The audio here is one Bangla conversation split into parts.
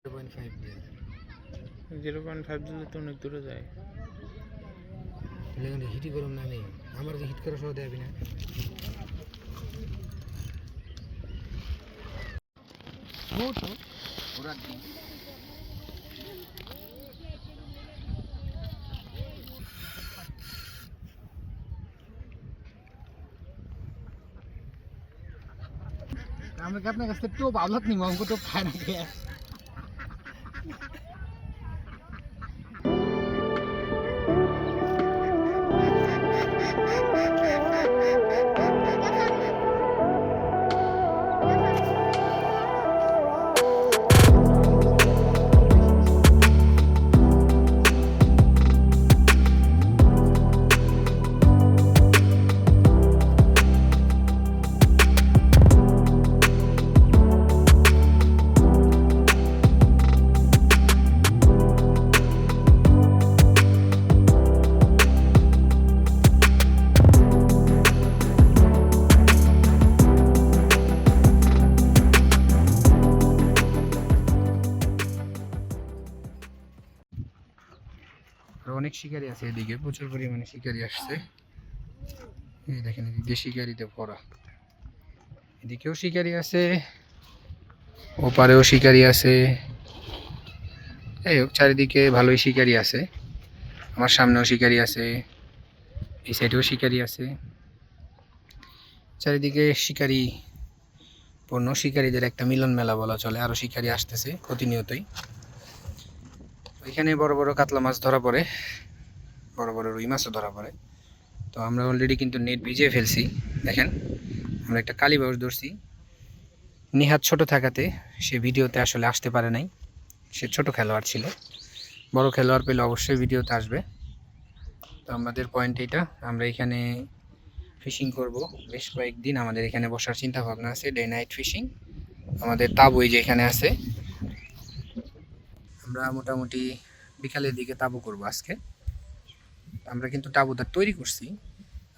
0.5 দিলে তো অনেক দূরে যায়। হিটই করুন না আমি আমার যে হিট করা সহ দেবি না আমরা কি আপনার কাছ থেকে টোপ আবলাত নিব আমাকে টোপ খায় না খেয়ে অনেক শিকারি আছে এদিকে প্রচুর পরিমাণে শিকারি আসছে এই দেখেন এদিকে শিকারিতে ভরা এদিকেও শিকারি আছে ওপারেও শিকারি আছে এই চারিদিকে ভালোই শিকারি আছে আমার সামনেও শিকারি আছে এই সাইডেও শিকারি আছে চারিদিকে শিকারি পূর্ণ শিকারীদের একটা মিলন মেলা বলা চলে আরো শিকারি আসতেছে প্রতিনিয়তই এখানে বড় বড় কাতলা মাছ ধরা পড়ে বড় বড় রুই মাছও ধরা পড়ে তো আমরা অলরেডি কিন্তু নেট ভিজিয়ে ফেলছি দেখেন আমরা একটা কালীবাউস ধরছি নিহাত ছোট থাকাতে সে ভিডিওতে আসলে আসতে পারে নাই সে ছোট খেলোয়াড় ছিল বড় খেলোয়াড় পেলে অবশ্যই ভিডিওতে আসবে তো আমাদের পয়েন্ট এটা আমরা এখানে ফিশিং করব বেশ কয়েকদিন আমাদের এখানে বসার চিন্তা ভাবনা আছে ডে নাইট ফিশিং আমাদের তাবু এই যে এখানে আছে আমরা মোটামুটি বিকালের দিকে তাবু করব আজকে আমরা কিন্তু তাবুটা তৈরি করছি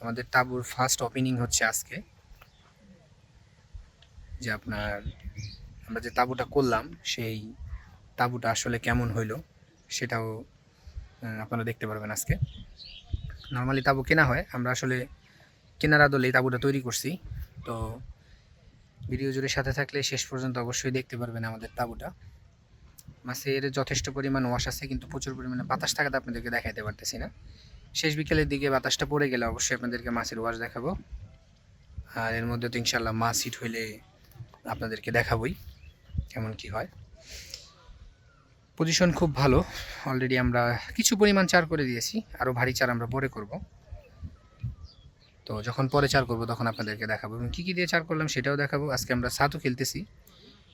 আমাদের তাবুর ফার্স্ট ওপেনিং হচ্ছে আজকে যে আপনার আমরা যে তাবুটা করলাম সেই তাবুটা আসলে কেমন হইলো সেটাও আপনারা দেখতে পারবেন আজকে নর্মালি তাবু কেনা হয় আমরা আসলে কেনার আদলে এই তাবুটা তৈরি করছি তো ভিডিও জুড়ে সাথে থাকলে শেষ পর্যন্ত অবশ্যই দেখতে পারবেন আমাদের তাবুটা মাছের যথেষ্ট পরিমাণ ওয়াশ আছে কিন্তু প্রচুর পরিমাণে বাতাস থাকাতে আপনাদেরকে দেখাইতে পারতেছি না শেষ বিকেলের দিকে বাতাসটা পড়ে গেলে অবশ্যই আপনাদেরকে মাছের ওয়াশ দেখাবো আর এর মধ্যে তো ইনশাল্লাহ মাছ হিট হইলে আপনাদেরকে দেখাবই কেমন কি হয় পজিশন খুব ভালো অলরেডি আমরা কিছু পরিমাণ চার করে দিয়েছি আরও ভারী চার আমরা পরে করব তো যখন পরে চার করব তখন আপনাদেরকে দেখাবো এবং কী কী দিয়ে চার করলাম সেটাও দেখাবো আজকে আমরা সাতও খেলতেছি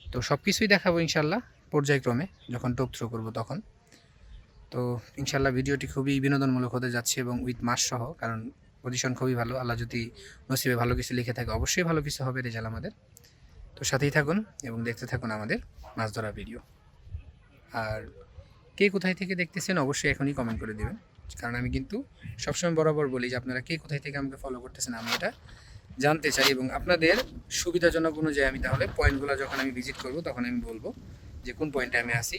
তো সব কিছুই দেখাবো ইনশাল্লাহ পর্যায়ক্রমে যখন টোপ থ্রো করবো তখন তো ইনশাল্লাহ ভিডিওটি খুবই বিনোদনমূলক হতে যাচ্ছে এবং উইথ মাছ সহ কারণ পজিশন খুবই ভালো আল্লাহ যদি নসিবে ভালো কিছু লিখে থাকে অবশ্যই ভালো কিছু হবে রেজাল্ট আমাদের তো সাথেই থাকুন এবং দেখতে থাকুন আমাদের মাছ ধরা ভিডিও আর কে কোথায় থেকে দেখতেছেন অবশ্যই এখনই কমেন্ট করে দেবেন কারণ আমি কিন্তু সবসময় বরাবর বলি যে আপনারা কে কোথায় থেকে আমাকে ফলো করতেছেন আমি এটা জানতে চাই এবং আপনাদের সুবিধাজনক অনুযায়ী আমি তাহলে পয়েন্টগুলো যখন আমি ভিজিট করব তখন আমি বলবো যে কোন পয়েন্টে আমি আসি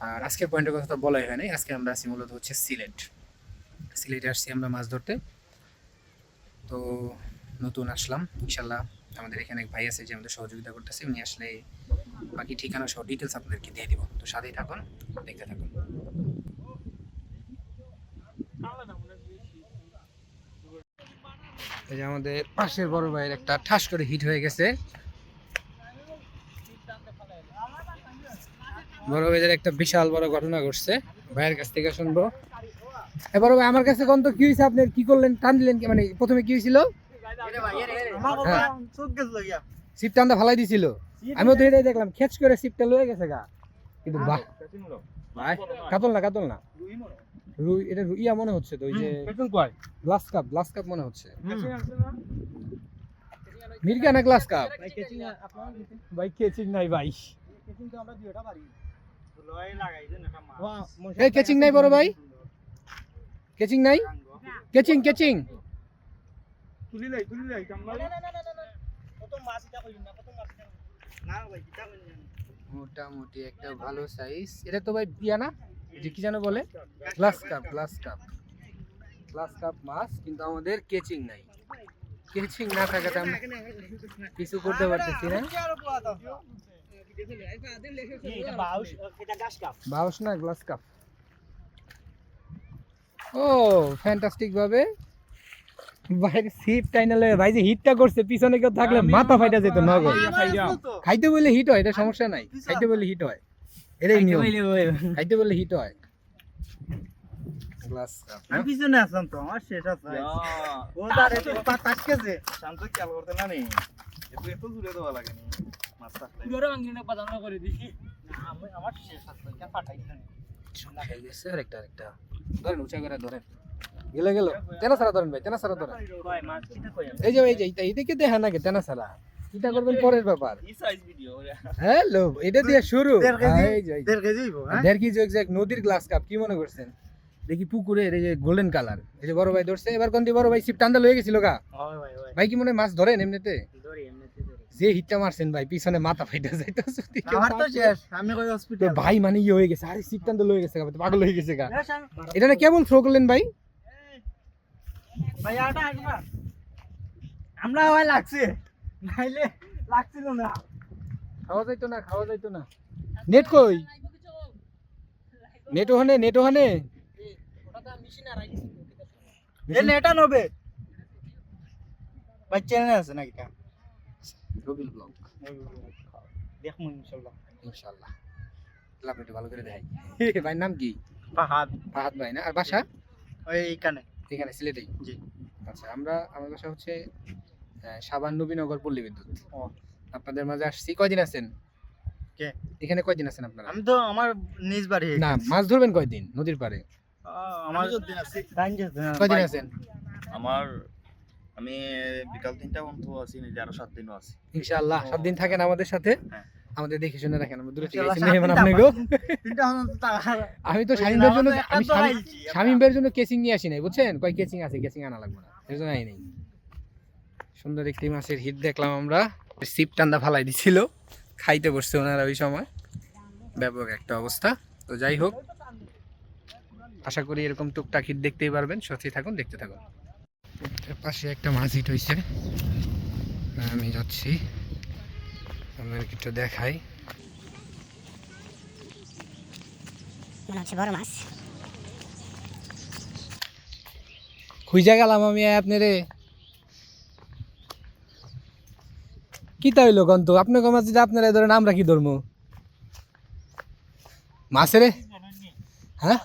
আর আজকের পয়েন্টের কথা তো বলাই হয় নাই আজকে আমরা আসি মূলত হচ্ছে সিলেটে আসছি আমরা মাছ ধরতে তো নতুন আসলাম ইনশাল্লাহ আমাদের এখানে এক ভাই আছে যে আমাদের সহযোগিতা করতেছে উনি আসলে বাকি ঠিকানা সহ ডিটেলস আপনাদেরকে দিয়ে দিব তো সাথেই থাকুন দেখতে থাকুন এই যে আমাদের পাশের বড় ভাইয়ের একটা ঠাস করে হিট হয়ে গেছে বড় ভাইয়ের একটা বিশাল বড় ঘটনা ঘটছে ভাইয়ের কাছ থেকে শুনবো বড় ভাই আমার কাছে কোন তো কি হয়েছে আপনি কি করলেন টান দিলেন কি মানে প্রথমে কি হয়েছিল সিপ টানটা ফালাই দিছিল আমিও তো এটাই দেখলাম খেচ করে সিপটা লয়ে গেছে গা কিন্তু বাহ ভাই কাতল না রুই এটা ইয়া মনে হচ্ছে তো ওই যে গ্লাস কাপ মনে হচ্ছে মির্গা না গ্লাস কাপ ভাই কেচিং নাই ভাই এই কেচিং নাই বড় ভাই কেচিং নাই কেচিং তুলি লাই কামলা না কত মাছ এটা কইলি না কত মাছ না ভাই কিটা কইলি মোটামুটি একটা ভালো সাইজ। এটা তো ভাই ইয়া না, এই যে কি যেন বলে, গ্লাস কাপ। গ্লাস কাপ মাছ, কিন্তু আমাদের কেচিং নাই। কেচিং না থাকাতে আমরা কিছু করতে পারতেছি না। বাউস না, গ্লাস কাপ। ও ফ্যান্টাস্টিক ভাবে বাইরে সিপ টাইনালে ভাই যে হিটটা করছে, পিছনে কেউ থাকলে মাথা ফাইটা যেত নগদ। খাইতে বললে হিট হয়, এটা সমস্যা নাই, খাইতে বললে হিট হয়, এটাই নিয়ম, খাইতে বললে হিট হয়। গ্লাস কাপ আমি পিছনে আসলাম তো, আমার শেষ আছে ও তার এত পাতাস কেছে শান্ত খেয়াল করতে না নেই এত জুড়ে দেওয়া লাগে নি মাছ থাকলে পুরো ভাঙিনা বাজানো করে দিছি না আমার শেষ আছে কেন পাঠাইছেন খাই গেছে। আরেকটা ধরেন, উঁচা করে ধরেন, গেল তেনা সারা ধরেন ভাই, তেনা সারা ধরেন। কয় মাছ কিটা কই এই যে এইদিকে দেখা না, তেনা সারা কিটা করবেন পরের ব্যাপার। এই সাইজ ভিডিও হ্যালো, এটা দিয়ে শুরু। 1.5 কেজি হইবো হ্যাঁ 1.5 কেজি এক্সাক্ট। নদীর গ্লাস কাপ কি মনে করছেন? দেখি পুকুরের এই যে গোল্ডেন কালার, এই যে বড় ভাই ধরছে। এবার কোন বড় ভাই সিপ টান্দা লয়ে গেছিল গা। ওই ভাই কি মনে হয় মাছ ধরেন এমনিতে? ধরি এমনিতে ধরি যে হিটটা মারছেন ভাই, পিছনে মাথা ফাইটা যাইতাছে। আমার তো শেষ, আমি কই হসপিটাল ভাই মানে ইয়ে হয়ে গেছে, আরে সিপ টান্দা লয়ে গেছে গা, পাগল হয়ে গেছে গা। এটা না কেবল থ্রো করলেন ভাই? ভাই আটা আসবা আমরা ভাই লাগছে নাইলে লাগছিল না খাওয়া যাইতো না। নেট কই? নেট ওখানে এ নেটা নবে ভাই চ্যানেল আছে নাকি কা রবিল ব্লগ দেখমু ইনশাআল্লাহ ইনশাআল্লাহ। লাভটা ভালো করে দেখাই। ভাই নাম কি? ফাহাদ ভাই না? আর বাসা? ওই এখানে এখানে সিলেটেই? জি। আচ্ছা, আমার বাসা হচ্ছে সাবান নবীনগর পল্লী বিদ্যুৎ। ও আপনাদের মাঝে আসছি। কয়দিন আছেন? কে? এখানে কয়দিন আছেন আপনারা? আমি তো আমার নিজ বাড়ি না, মাছ ধরবেন কয়দিন নদীর পাড়ে? আমার দিন আছে কয়দিন আছেন? আমি বিকাল 3টা পর্যন্ত আছি, নাকি আরো 7 দিনও আছি ইনশাআল্লাহ 7 দিন থাকেন আমাদের সাথে। হ্যাঁ। আমাদের দেখে শুনে রাখেন, আমরা দূরে থেকে ইনশাআল্লাহ এসেছি মেহমান 7 দিন আপনাকে। তিনটা হলো তো টাকা আমি তো শামিম ভাইয়ের জন্য, শামিম ভাইয়ের জন্য কেচিং নিয়ে আসি নাই, বুঝছেন? কয় কেচিং আছে, কেচিং আনা লাগবে না, এর জন্য আই নাই। সুন্দর একটি মাছের হিট দেখলাম আমরা। সিপ টান্দা ফালাই দিছিল, খাইতে বসছে ওনারা ওই সময়। ব্যাপক একটা অবস্থা। তো যাই হোক, আশা করি এরকম টুকটাক হিট দেখতেই পারবেন। সত্যি থাকুন, দেখতে থাকুন। এর পাশে একটা মাছ হিট হয়েছে, আমি যাচ্ছি আপনাদেরকে একটু দেখাই। মনে হচ্ছে বড় মাছ। খুঁজা গেলাম আমি আপনারে। কি তাইলো কন্ত আপনার মাছ যদি আপনারা ধরেন, আমরা কি ধরবো মাছেরে? হ্যাঁ,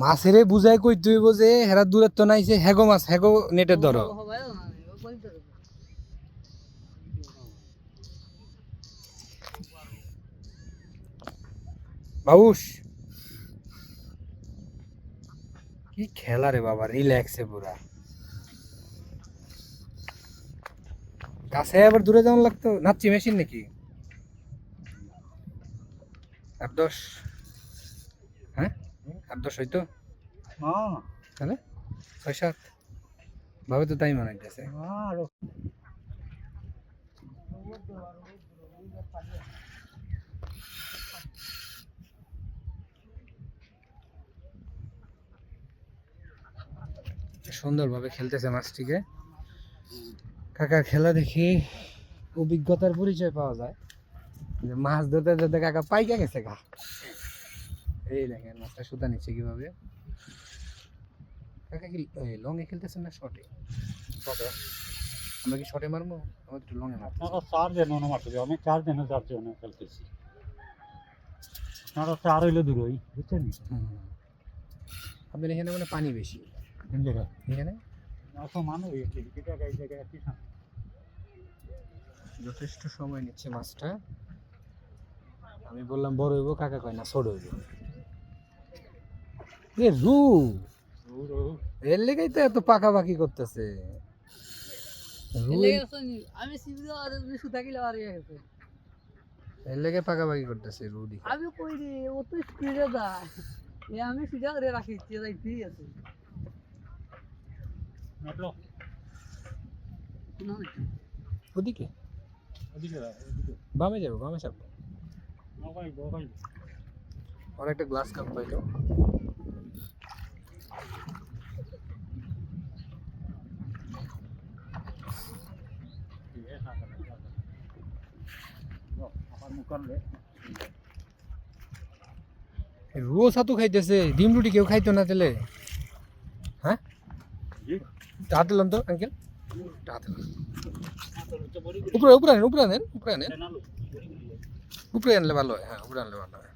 মাছেরে বুঝাই কই তুই বোঝে হেরা দূরত্ব নাইছে, হেগো মাছ হেগো নেটের ধরো। বাবুস কি খেলা রে বাবা, রিল্যাক্সে পুরা। কাছে আবার দূরে যেমন লাগতো। নাচছি মেশিন নাকি? 8-10, হ্যাঁ 8-10 হইতো তাহলে 6-7 ভাবে তো তাই মনে হইতেছে। সুন্দরভাবে খেলতেছে মাছটিকে। কাকার খেলা দেখি অভিজ্ঞতার পরিচয় পাওয়া যায়, যে মাছ ধরতে ধরতে কাকা পাইকা গেছে গা। এই দেখেন মাছটা সুতা নিচ্ছে কিভাবে। কাকা কি লং এ খেলতেছেন না শর্টে? শর্টে। আমরা কি শর্টে মারবো? আমরা একটু লং এ মারবো। আপনারা 4 জন মারতে হবে, আমি 4 জনের 4 জন খেলতেছি। আপনারা 4 হইলে দূরই, বুঝছেন? আপনাদের এখানে মানে পানি বেশি কোন জায়গা? এখানে? অসমান হয়ে গেছে, এটা এই জায়গায় কি না? যথেষ্ট সময় নিচ্ছে মাছটা। আমি বললাম বড় হইব, কাকা কয় না ছোট হইব। এ রু এর লেগেই তো এত পাকাপাকি করতেছে। আমি সিবিও আর সুতা কিলো আর গেছে এর লেগে পাকাপাকি করতেছে রু দি। আমি কই রে ও তো স্পিডে যায় এ আমি সিধা করে রাখি যাইতেই আছে মাত্র ওদিকে ওদিকে ওদিকে বামে যাবো, বামে যাবো। নগাই নগাই আর একটা গ্লাস কাপ পাইলো। আমার মুখ করলে রুও ছাতু খাইতেছে, ডিম রুটি কেউ খাইতো না তেলে। হ্যাঁ, হাতে লন তো আঙ্কেল, হাতে লন। উপরে উপরে আনেন, উপরে আনেন, উপরে আনেন, উপরে আনলে ভালো হয়। হ্যাঁ, উপরে আনলে ভালো হয়।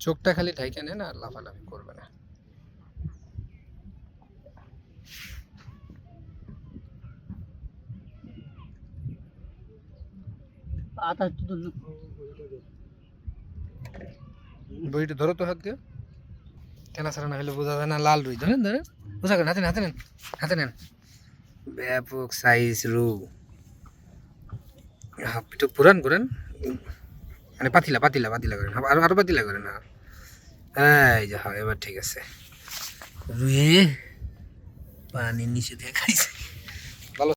চোখটা খালি ঢাইকে নেন আর লাফালাফি করবে না। আতা তো বইটা ধরো তো হাত দিয়ে, কেনা ছাড়া না হলে বোঝা যায় না। লাল রুই ধরেন, ধরেন, বোঝা করেন, হাতে নেন, হাতে নেন, হাতে নেন। ব্যাপক সাইজ রু, একটু পুরান করেন, মানে পাতিলা পাতিলা পাতিলা করেন, আরো আরো পাতিলা করেন। এই যা, হয় এবার ঠিক আছে। রুয়ে পানির নিচে দিয়ে খাইছে। ভালো।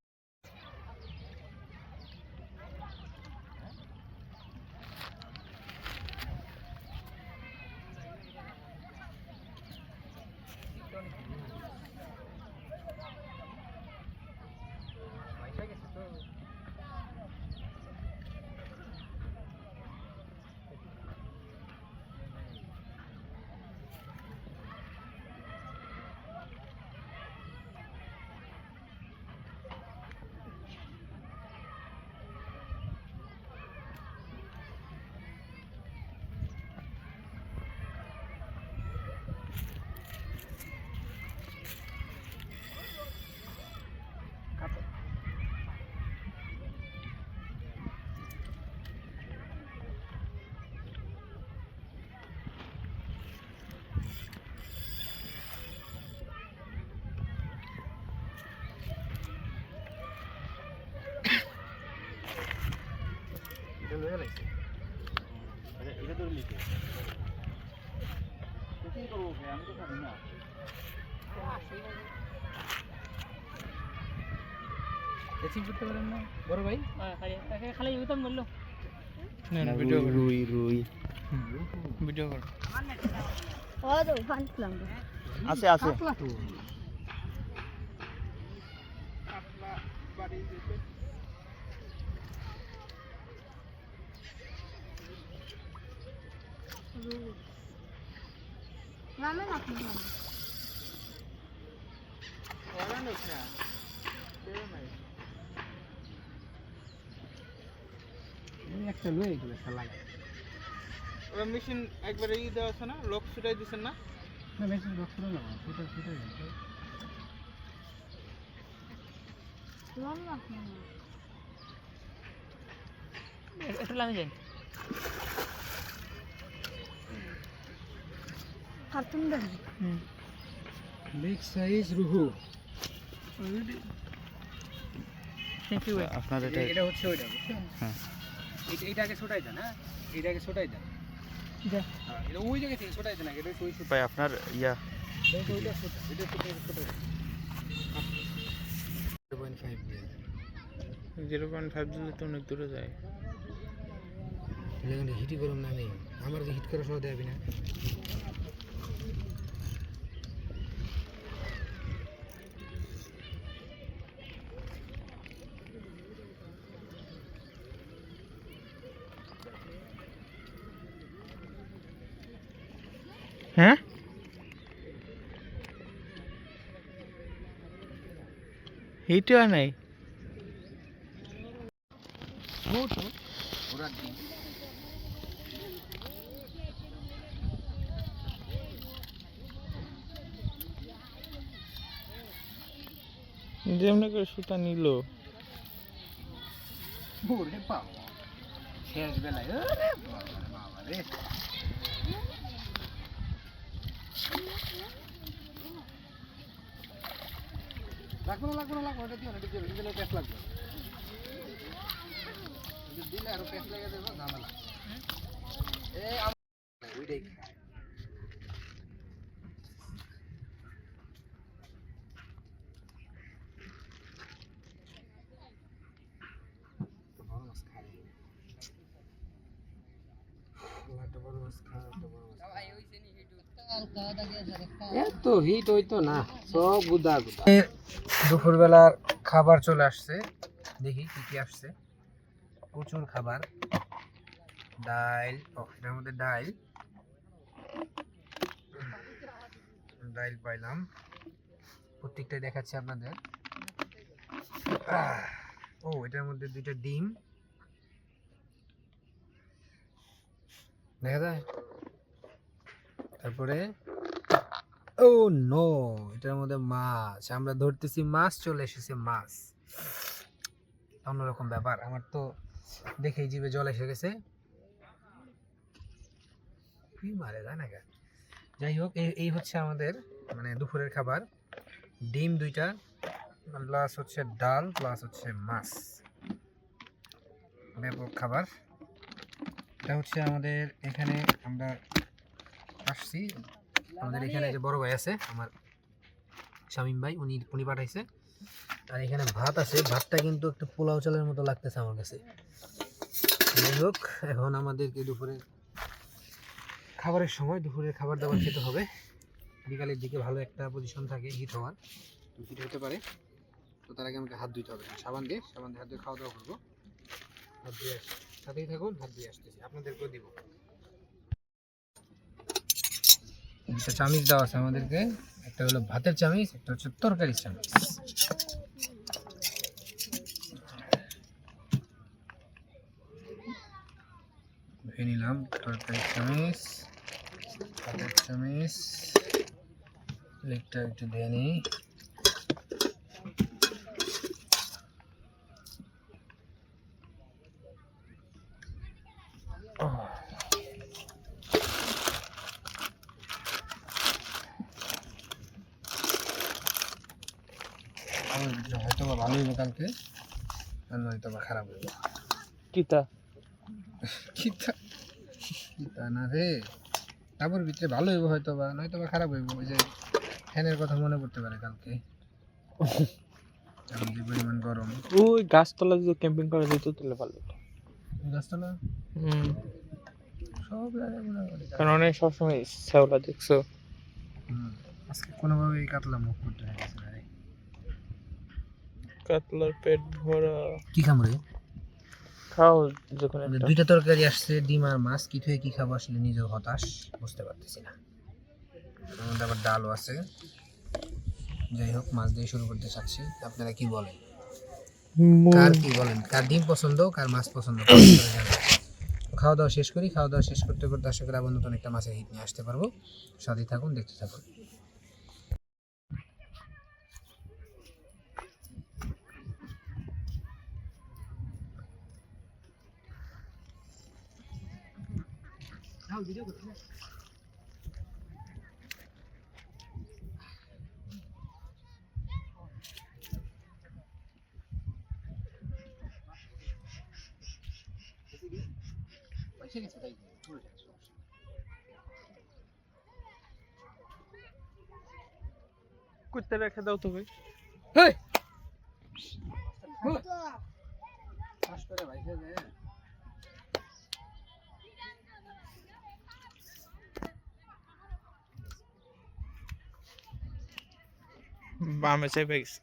এটা ধরে লিখে কি করবো আমি তো জানি না। কেচিং করতে পারেন না বড় ভাই? খালি ইউতাম বললো না না, ভিডিও করো, রুই রুই ভিডিও করো। ও তো ফানলাম আছে আছে রামেন আপনি একটা লয়ে এগুলো খেলা ওরা মেশিন একবারে দেওয়া আছে না, লক ছুটাই দিচ্ছেন না? না, মেশিন বক্স করে না, সেটা সেটাই একটু লামে যাই কার্টুন দেখি বিগ সাইজ রুহু। থ্যাংক ইউ আপনার এটা এটা হচ্ছে ওইটা, বুঝছেন? হ্যাঁ। এইটাকে ছোটাই দেন। হ্যাঁ, এইটাকে ছোটাই দেন। হ্যাঁ, এটা ওই জায়গা থেকে ছোটাই দেন, এটা ওই ভাই আপনার ইয়া ওইটা ছোটা, এটা ছোটাই ছোটাই 0.5 দেন। 0.5 দিলে তো অনেক দূরে যায়। তাহলে হিটই গরম না নেই, আমার যে হিট করা সহ দেবে না। হ্যাঁ, হিটও নাই। ওরা দিন যেমনি করে সুতা নিল। ওরে বাবা, শেষ বেলায় ওরে বাবা রে। লাগবে না লাগবে না লাগবে, ওটা দিও না, এটা দিও না, দিলে প্যাঁচ লাগবে, দিলে আরো প্যাঁচ লেগে যাবে, ঝামেলা। ওইটাই এত হিট হইতো না, সব গুদা গুদা। দুপুরবেলার খাবার চলে আসছে, দেখি কি কি আসছে। প্রচুর খাবার, ডাল, এটার মধ্যে ডাল পাইলাম, প্রত্যেকটাই দেখাচ্ছি আপনাদের। ও, এটার মধ্যে 2টা ডিম দেখা যায়। তারপরে ও নো, এটার মধ্যে মাছ, আমরা ধরতেছি মাছ, চলে এসেছে মাছ। অন্যরকম ব্যাপার, আমার তো দেখেই জিভে জল এসে গেছে। কি মারে যায় না। যাই হোক, এই হচ্ছে আমাদের মানে দুপুরের খাবার। ডিম 2টা, প্লাস হচ্ছে ডাল, প্লাস হচ্ছে মাছ। ব্যাপক খাবার। এটা হচ্ছে আমাদের এখানে, আমরা আসছি, আমাদের এখানে যে বড় ভাই আছে আমার শামীম ভাই, উনি পাঠাইছে। আর এখানে ভাত আছে, ভাতটা কিন্তু একটু পোলাও চালের মতো লাগতেছে আমার কাছে। যাই হোক, এখন আমাদেরকে দুপুরের খাবারের সময় দুপুরের খাবার দাবার খেতে হবে। বিকালের দিকে ভালো একটা পজিশন থাকে হিট হওয়ার, হিট হতে পারে। তো তার আগে আমাকে হাত ধুইতে হবে, সাবান দিয়ে হাত ধুয়ে খাওয়া দাওয়া করবো। হাত ধুয়ে আসছি, সাথেই থাকুন, হাত ধুয়ে আসতেছি, আপনাদেরকেও দিব। একটা চামিচ দেওয়া আছে আমাদেরকে, একটা হলো ভাতের চামিচ, একটা হচ্ছে তরকারির চামিচ। ধুয়ে নিলাম তরকারির চামিচ, ভাতের চামিচ, লেগটা একটু ধুয়ে নিই। হয়তো বা ভালো হইব কালকে, আর নয়তো বা খারাপ হইব। কিতা না রে, কাপড় ভিতরে ভালো হইব হয়তো বা, নয়তো বা খারাপ হইব। ওই যে ফ্যানের কথা মনে পড়তে পারে কালকে, এখন যে পরিমাণ গরম। ওই গাছতলা যদি ক্যাম্পিং করা যেত তাহলে ভালো হতো। গাছতলা সব জায়গায় মোটামুটি গাছ। কারণ অনেক সবসময় শ্যাওলা দেখছো। আজকে কোনোভাবে এই কাতলা মুখ করতে হয়ে গেছে রে। কাতলার পেট ভরা। কি খাবো রে? খাও যখন একটা। 2টা তরকারি আসছে, ডিম আর মাছ, কি থেকে কি খাবো আসলে নিজেও হতাশ, বুঝতে পারতেছি না। আমাদের আবার ডালও আছে। যাই হোক, মাছ দিয়ে শুরু করতে চাচ্ছি, আপনারা কি বলেন? কার কি বলেন, কার ডিম পছন্দ, কার মাছ পছন্দ? খাওয়া দাওয়া শেষ করি, খাওয়া দাওয়া শেষ করতে করতে আশা করি আবার নতুন একটা মাছের হিট নিয়ে আসতে পারবো। সাথেই থাকুন, দেখতে থাকুন। কুত্তে রেখে দাও তো ভাই। বামে চেপে গেছে।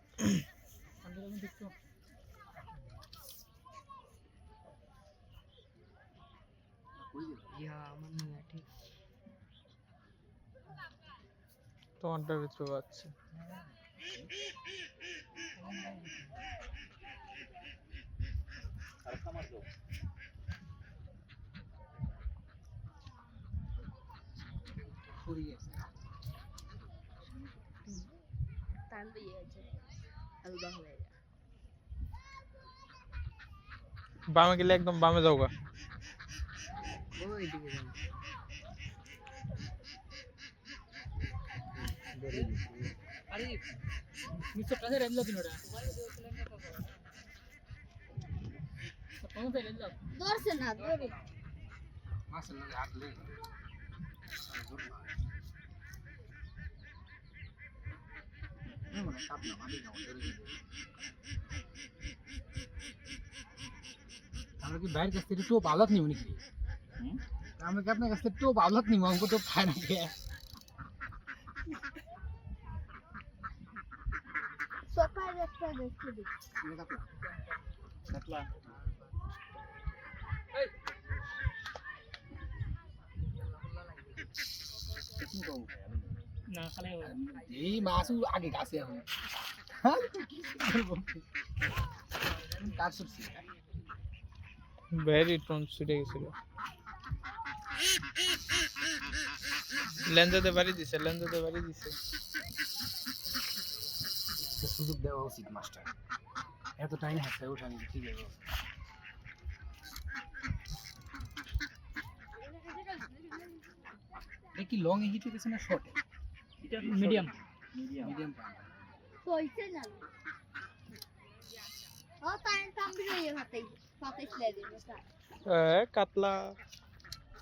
তোমারটার ভিতরে পাচ্ছে। বামে গেলে একদম বামে যাও গা। ধরছে না ধরে আমরা কি বাইরের কাছ থেকে টোপ আলাদা নিব নাকি? আমরা কি আপনার কাছ থেকে টোপ আলাদা নিব? আমাকে তো খায় না। দেখতে দেখি কাতলা না খালি এই মাছও আগে গাছে এখন কাজ করছি ভেরি টন ছুটে গেছিল লেন্দাতে বাড়ি দিছে সুযোগ দেওয়া উচিত মাস্টার এত টাইম হাতে উঠানি ঠিক আছে কি লং এ হিট হইতেছে না শর্ট এটা মিডিয়াম মিডিয়াম কইছে না ও তাই তাম্বি রে হাতেই পাতে ছিলে দিন স্যার কাতলা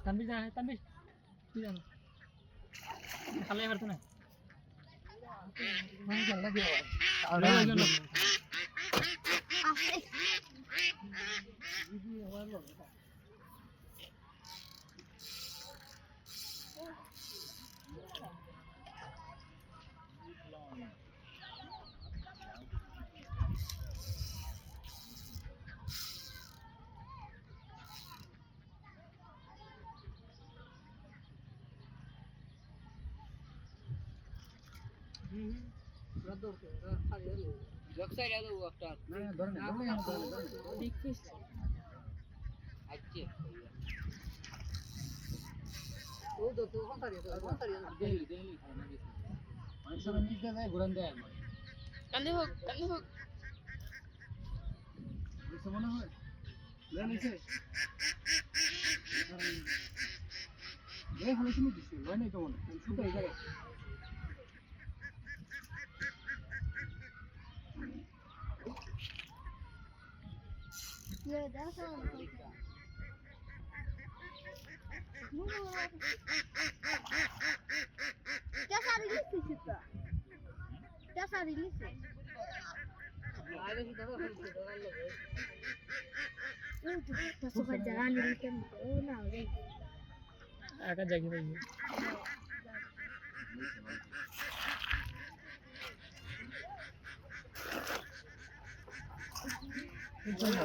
তাম্বি তুই জানো খালি এবার তো না মানে জানা কি হয় আর ওই আসে না ধরে না আচ্ছা ও তো তো কোনটা দেলি অনেক সময় নিতে যায় ঘুরান দেয় কালি হোক বুঝতে মনে হয় লেনিছে হলে তুমি দিছো হয় নাই তো মনে শুকাই যায় ये देखो क्या सारी लिस्ट है क्या सारी लिस्ट है আগে কি দাও तो सुबह जरा नहीं के ओ ना हो गई একা জায়গা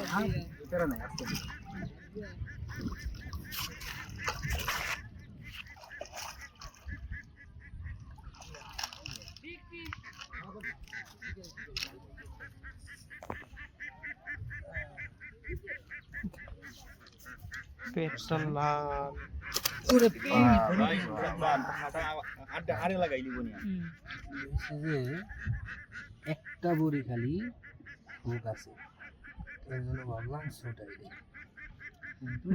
ভাই এটা না আজকে পেটটা লাল ওরে ভাই আড্ডা হাড়ে লাগাইলি বনিয়া যে একটা বড়ি খালি হুক আছে এর জন্য ভাবলাম ছোটাই দিই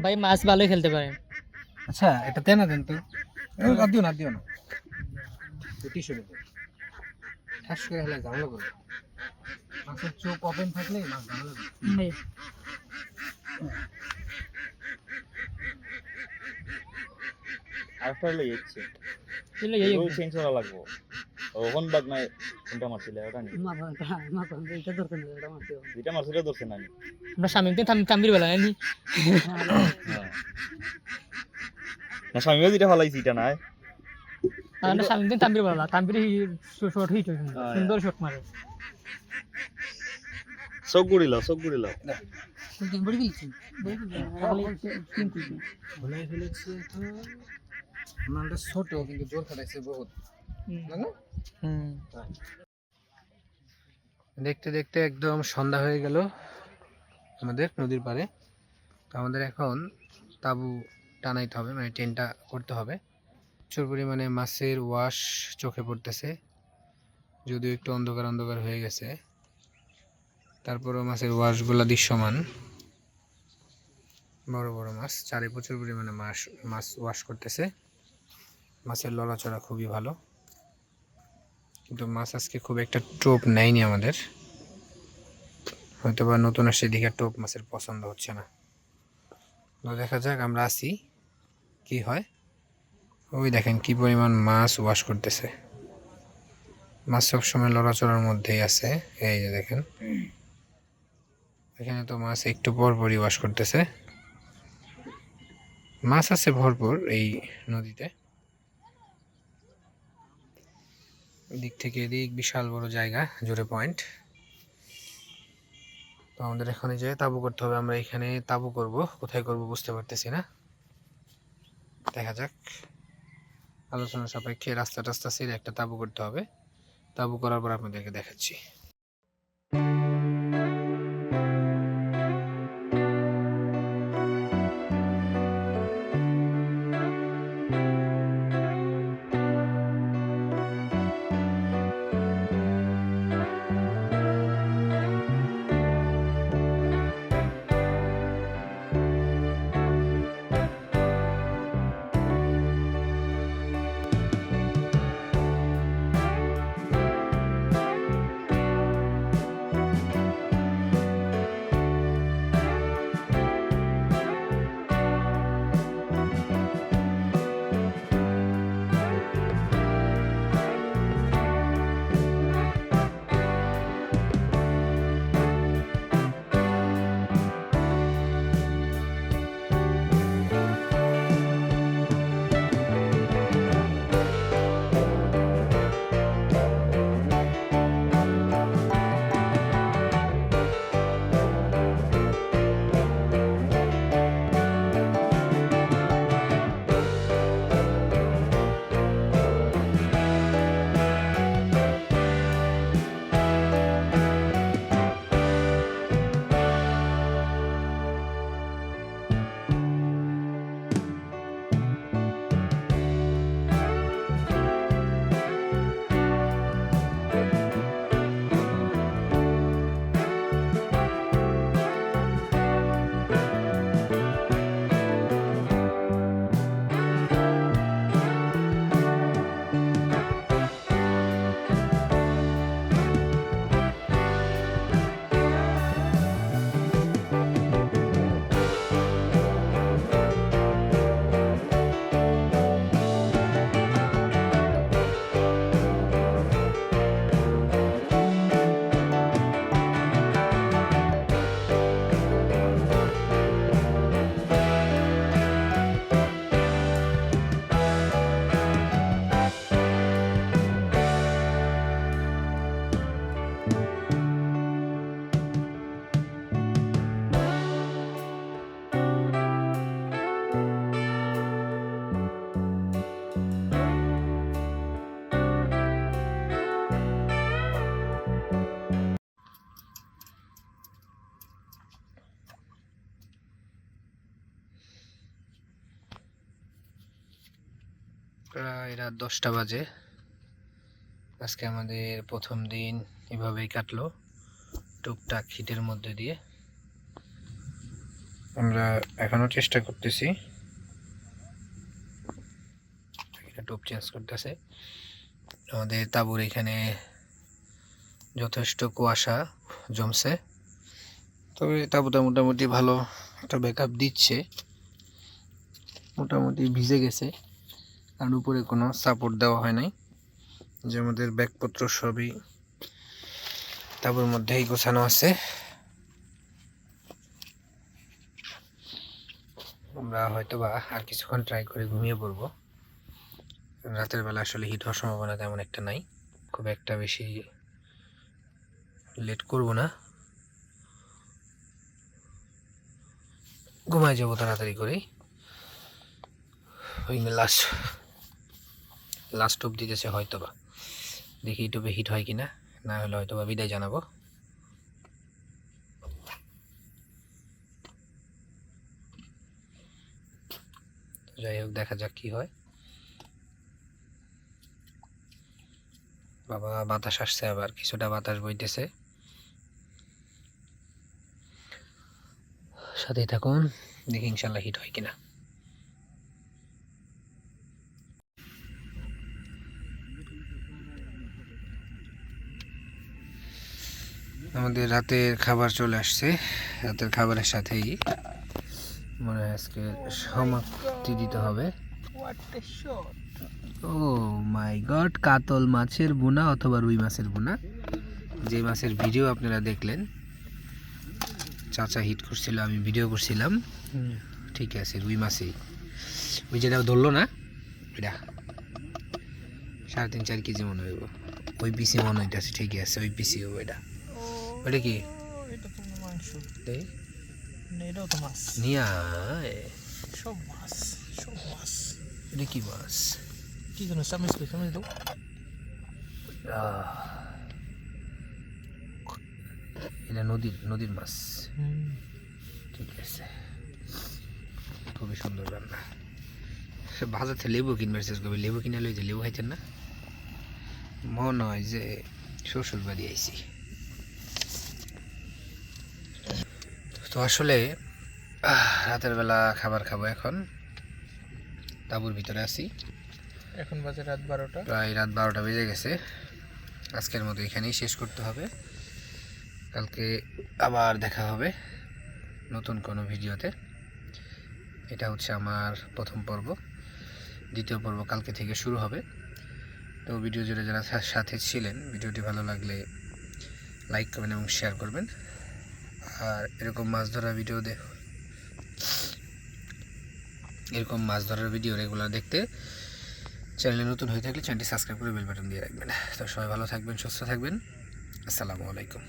ভাই মাছ ভালোই খেলতে পারে আচ্ছা এটা তেনা দেন তো আর দিও না টিস্যু দেবো ঠাস করে হলে ঝামেলা করবে মাছের চোখ ওপেন থাকলে মাছ ঝামেলা করবে আরেকটা লেগেছে চলে যাই রোল চেঞ্জ করা লাগবো ওখান বাদ নাই কোনটা মারছিলে ওটা নি এটা ধরতে না এটা মারতে হবে যেটা মারছিলে ধরছে না আমরা সামনে তাম্বির বেলা নি না স্বামীও যেটা ফালাইছি এটা নাই আমরা সামনে তাম্বির বেলা তাম্বির শর্ট হিট সুন্দর শট মারে চোখ গুড়িল বড়ি দিয়েছি ভুলাই ফেলেছি তো মালটা ছোট কিন্তু জোর খাটাইছে বহুত দেখতে দেখতে একদম সন্ধ্যা হয়ে গেল আমাদের নদীর পাড়ে তো আমাদের এখন তাবু টানাইতে হবে মানে টেন্টটা করতে হবে প্রচুর পরিমাণে মাছের ওয়াশ চোখে পড়তেছে যদিও একটু অন্ধকার হয়ে গেছে তারপরও মাছের ওয়াশগুলো দৃশ্যমান বড় বড় মাছ চারে প্রচুর পরিমাণে মাছ ওয়াশ করতেছে মাছের লড়াচড়া খুবই ভালো কিন্তু মাছ আজকে খুব একটা টোপ নেয়নি আমাদের হয়তো বা নতুন আসে দিকে টোপ মাছের পছন্দ হচ্ছে না তো দেখা যাক আমরা আসি কি হয় ওই দেখেন কি পরিমাণ মাছ ওয়াশ করতেছে মাছ সবসময় লড়াচড়ার মধ্যেই আছে এই যে দেখেন এখানে তো মাছ একটু পরপরই ওয়াশ করতেছে মাছ আছে ভরপুর এই নদীতে দিক থেকে এদিক বিশাল বড় জায়গা জোরে পয়েন্ট আমাদের এখানে যে তাবু করতে হবে, আমরা এখানে তাবু করব, কোথায় করব বুঝতে পারতেছি না, দেখা যাক। আলোচনা সাপেক্ষে রাস্তা টাস্তা ছেড়ে একটা তাবু করতে হবে, তাবু করার পর আপনাদেরকে দেখাচ্ছি। প্রায় রাত 10টা বাজে। আজকে আমাদের প্রথম দিন এভাবেই কাটলো, টুকটাক হিটের মধ্যে দিয়ে। আমরা এখনো চেষ্টা করতেছি, টুপ চেঞ্জ করতেছে। আমাদের তাঁবুর এখানে যথেষ্ট কুয়াশা জমছে, তবে তাঁবুটা মোটামুটি ভালো একটা ব্যাকআপ দিচ্ছে, মোটামুটি ভিজে গেছে, কারণ উপরে কোনো সাপোর্ট দেওয়া হয় নাই। যে আমাদের ব্যাগপত্র সবই তাঁবুর মধ্যেই গোছানো আছে। আমরা হয়তোবা আর কিছুক্ষণ ট্রাই করে ঘুমিয়ে পড়বো। রাতের বেলা আসলে হিট হওয়ার সম্ভাবনা তেমন একটা নাই, খুব একটা বেশি লেট করব না, ঘুমায় যাবো তাড়াতাড়ি করেই। লাস্ট টুপ দিতেছে হয়তোবা, দেখি টুপে হিট হয় কিনা, না হলে হয়তোবা বিদায় জানাবো। যাই হোক, দেখা যাক কি হয়। বাবা বাতাস আসছে, আবার কিছুটা বাতাস বইতেছে, সাথেই থাকুন, দেখি ইনশাল্লাহ হিট হয় কিনা। আমাদের রাতের খাবার চলে আসছে, রাতের খাবারের সাথেই মনে হয় আজকে সমাপ্তি দিতে হবে। ও মাই গড, কাতল মাছের বোনা অথবা রুই মাছের বোনা, যে মাছের ভিডিও আপনারা দেখলেন, চাচা হিট করছিল, আমি ভিডিও করছিলাম, ঠিক আছে, রুই মাছই, ওই যেটা ধরলো না ওইটা 3.5-4 কেজি মনে হইব, ওই পিসি মনে হইতেছে, ঠিকই আছে, ওই পিসি হবো। এটা ওইটা কি মাংস দেই এটাও তো মাছ নিয়া সব মাছ সব মাছ এটা কি মাছ কি জানো চামচ দাও এটা নদীর মাছ ঠিক আছে খুবই সুন্দর রান্না ভাজাতে লেবু কিনবার চেষ্টা করবি লেবু কিনে লই যে লেবু খাইতেন না মনে হয় যে শ্বশুর বাড়ি আইছি তো আসলে রাতের বেলা খাবার খাবো এখন তাঁবুর ভিতরে আছি এখন বাজে রাত 12টা প্রায় রাত 12টা বেজে গেছে আজকের মতো এখানেই শেষ করতে হবে কালকে আবার দেখা হবে নতুন কোনো ভিডিওতে এটা হচ্ছে আমার প্রথম পর্ব দ্বিতীয় পর্ব কালকে থেকে শুরু হবে তো ভিডিও জুড়ে যারা সাথে ছিলেন ভিডিওটি ভালো লাগলে লাইক করবেন এবং শেয়ার করবেন আর এরকম মাছ ধরার ভিডিও রেগুলার দেখতে চ্যানেলে নতুন হয়ে থাকলে চ্যানেলটি সাবস্ক্রাইব করে বেল বাটন দিয়ে রাখবেন তো সবাই ভালো থাকবেন সুস্থ থাকবেন আসসালামু আলাইকুম